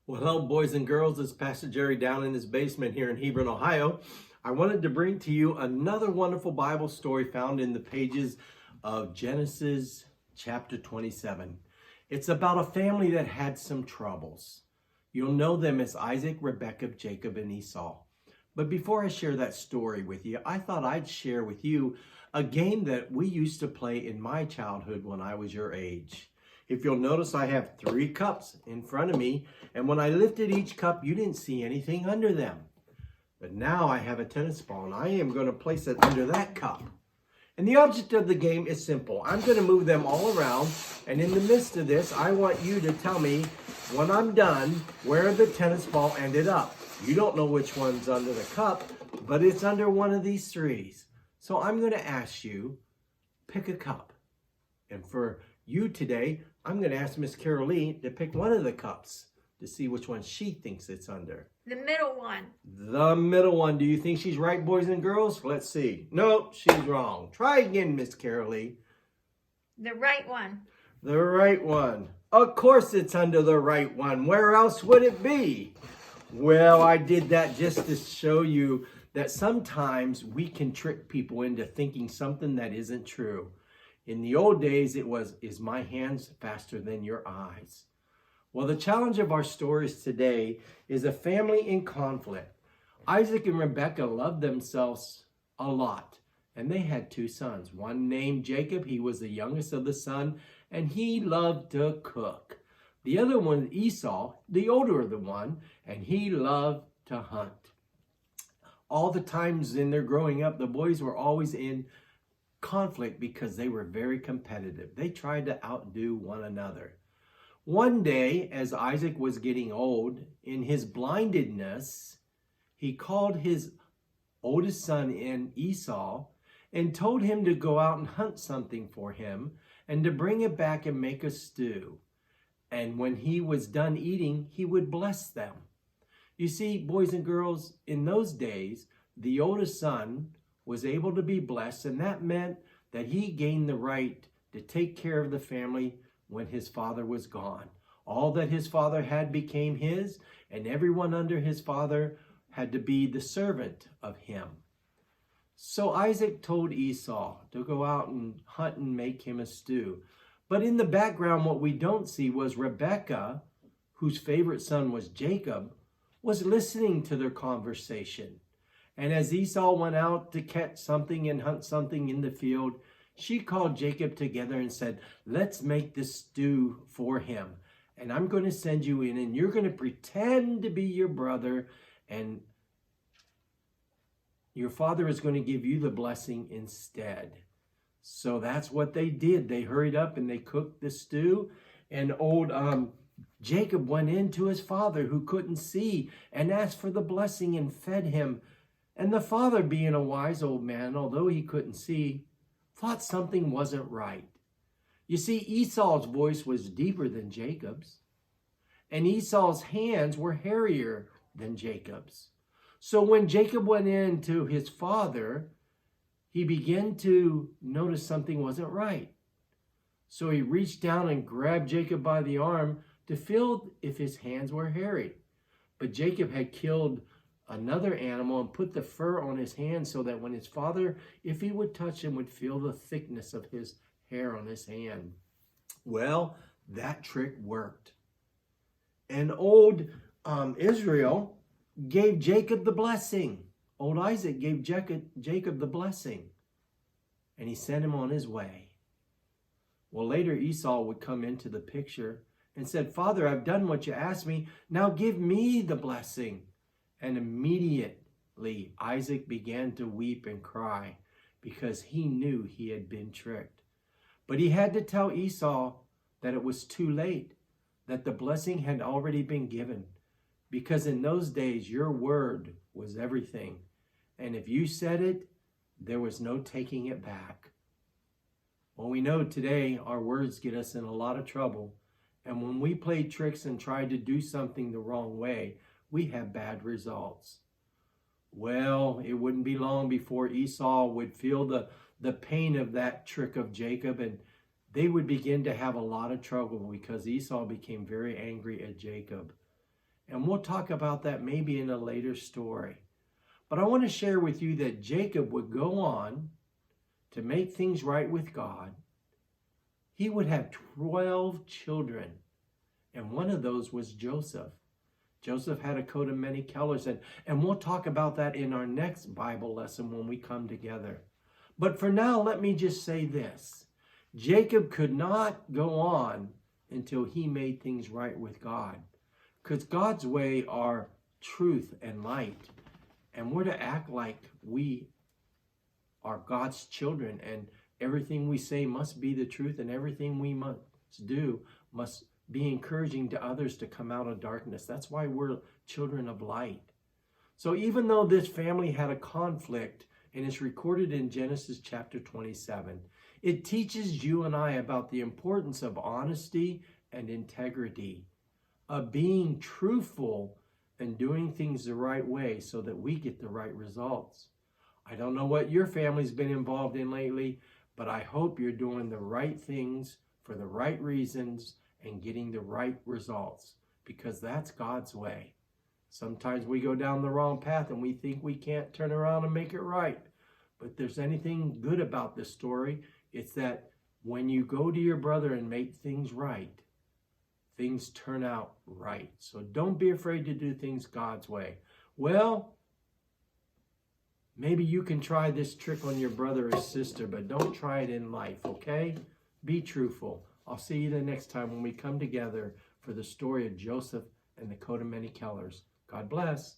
Well, hello, boys and girls. This is Pastor Jerry down in his basement here in Hebron, Ohio. I wanted to bring to you another wonderful Bible story found in the pages of Genesis chapter 27. It's about a family that had some troubles. You'll know them as Isaac, Rebekah, Jacob, and Esau. But before I share that story with you, I thought I'd share with you a game that we used to play in my childhood when I was your age. If you'll notice, I have 3 cups in front of me, and when I lifted each cup, you didn't see anything under them. But now I have a tennis ball, and I am going to place it under that cup. And the object of the game is simple. I'm going to move them all around, and in the midst of this, I want you to tell me, when I'm done, where the tennis ball ended up. You don't know which one's under the cup, but it's under one of these 3s. So I'm going to ask you, pick a cup. And for you today, I'm going to ask Miss Carol Lee to pick one of the cups to see which one she thinks it's under. The middle one. The middle one. Do you think she's right, boys and girls? Let's see. No, she's wrong. Try again, Miss Carol Lee. The right one. The right one. Of course it's under the right one. Where else would it be? Well, I did that just to show you that sometimes we can trick people into thinking something that isn't true. In the old days, it was, is my hands faster than your eyes? Well, the challenge of our stories today is a family in conflict. Isaac and Rebekah loved themselves a lot, and they had 2 sons. One named Jacob, he was the youngest of the son, and he loved to cook. The other one, Esau, the older of the one, and he loved to hunt. All the times in their growing up, the boys were always in conflict because they were very competitive. They tried to outdo one another. One day, as Isaac was getting old, in his blindedness, he called his oldest son in, Esau, and told him to go out and hunt something for him and to bring it back and make a stew. And when he was done eating, he would bless them. You see, boys and girls, in those days, the oldest son was able to be blessed, and that meant that he gained the right to take care of the family when his father was gone. All that his father had became his, and everyone under his father had to be the servant of him. So Isaac told Esau to go out and hunt and make him a stew. But in the background, what we don't see was Rebekah, whose favorite son was Jacob, was listening to their conversation. And as Esau went out to catch something and hunt something in the field, she called Jacob together and said, let's make this stew for him. And I'm going to send you in, and you're going to pretend to be your brother, and your father is going to give you the blessing instead. So that's what they did. They hurried up and they cooked the stew, and old Jacob went in to his father, who couldn't see, and asked for the blessing and fed him. And the father, being a wise old man, although he couldn't see, thought something wasn't right. You see, Esau's voice was deeper than Jacob's, and Esau's hands were hairier than Jacob's. So when Jacob went in to his father, he began to notice something wasn't right. So he reached down and grabbed Jacob by the arm to feel if his hands were hairy. But Jacob had killed another animal and put the fur on his hand so that when his father, if he would touch him, would feel the thickness of his hair on his hand. Well, that trick worked. And old Israel gave Jacob the blessing. Old Isaac gave Jacob the blessing, and he sent him on his way. Well, later Esau would come into the picture and said, Father, I've done what you asked me. Now give me the blessing. And immediately Isaac began to weep and cry because he knew he had been tricked. But he had to tell Esau that it was too late, that the blessing had already been given. Because in those days, your word was everything. And if you said it, there was no taking it back. Well, we know today our words get us in a lot of trouble. And when we play tricks and try to do something the wrong way, we have bad results. Well, it wouldn't be long before Esau would feel the pain of that trick of Jacob, and they would begin to have a lot of trouble because Esau became very angry at Jacob. And we'll talk about that maybe in a later story. But I want to share with you that Jacob would go on to make things right with God. He would have 12 children, and one of those was Joseph. Joseph had a coat of many colors, and we'll talk about that in our next Bible lesson when we come together. But for now, let me just say this. Jacob could not go on until he made things right with God, because God's way are truth and light, and we're to act like we are God's children, and everything we say must be the truth, and everything we must do must be encouraging to others to come out of darkness. That's why we're children of light. So even though this family had a conflict, and it's recorded in Genesis chapter 27, it teaches you and I about the importance of honesty and integrity, of being truthful and doing things the right way so that we get the right results. I don't know what your family's been involved in lately, but I hope you're doing the right things for the right reasons and getting the right results, because that's God's way. Sometimes we go down the wrong path and we think we can't turn around and make it right. But if there's anything good about this story, it's that when you go to your brother and make things right, things turn out right. So don't be afraid to do things God's way. Well, maybe you can try this trick on your brother or sister, but don't try it in life, okay? Be truthful. I'll see you the next time when we come together for the story of Joseph and the coat of many colors. God bless.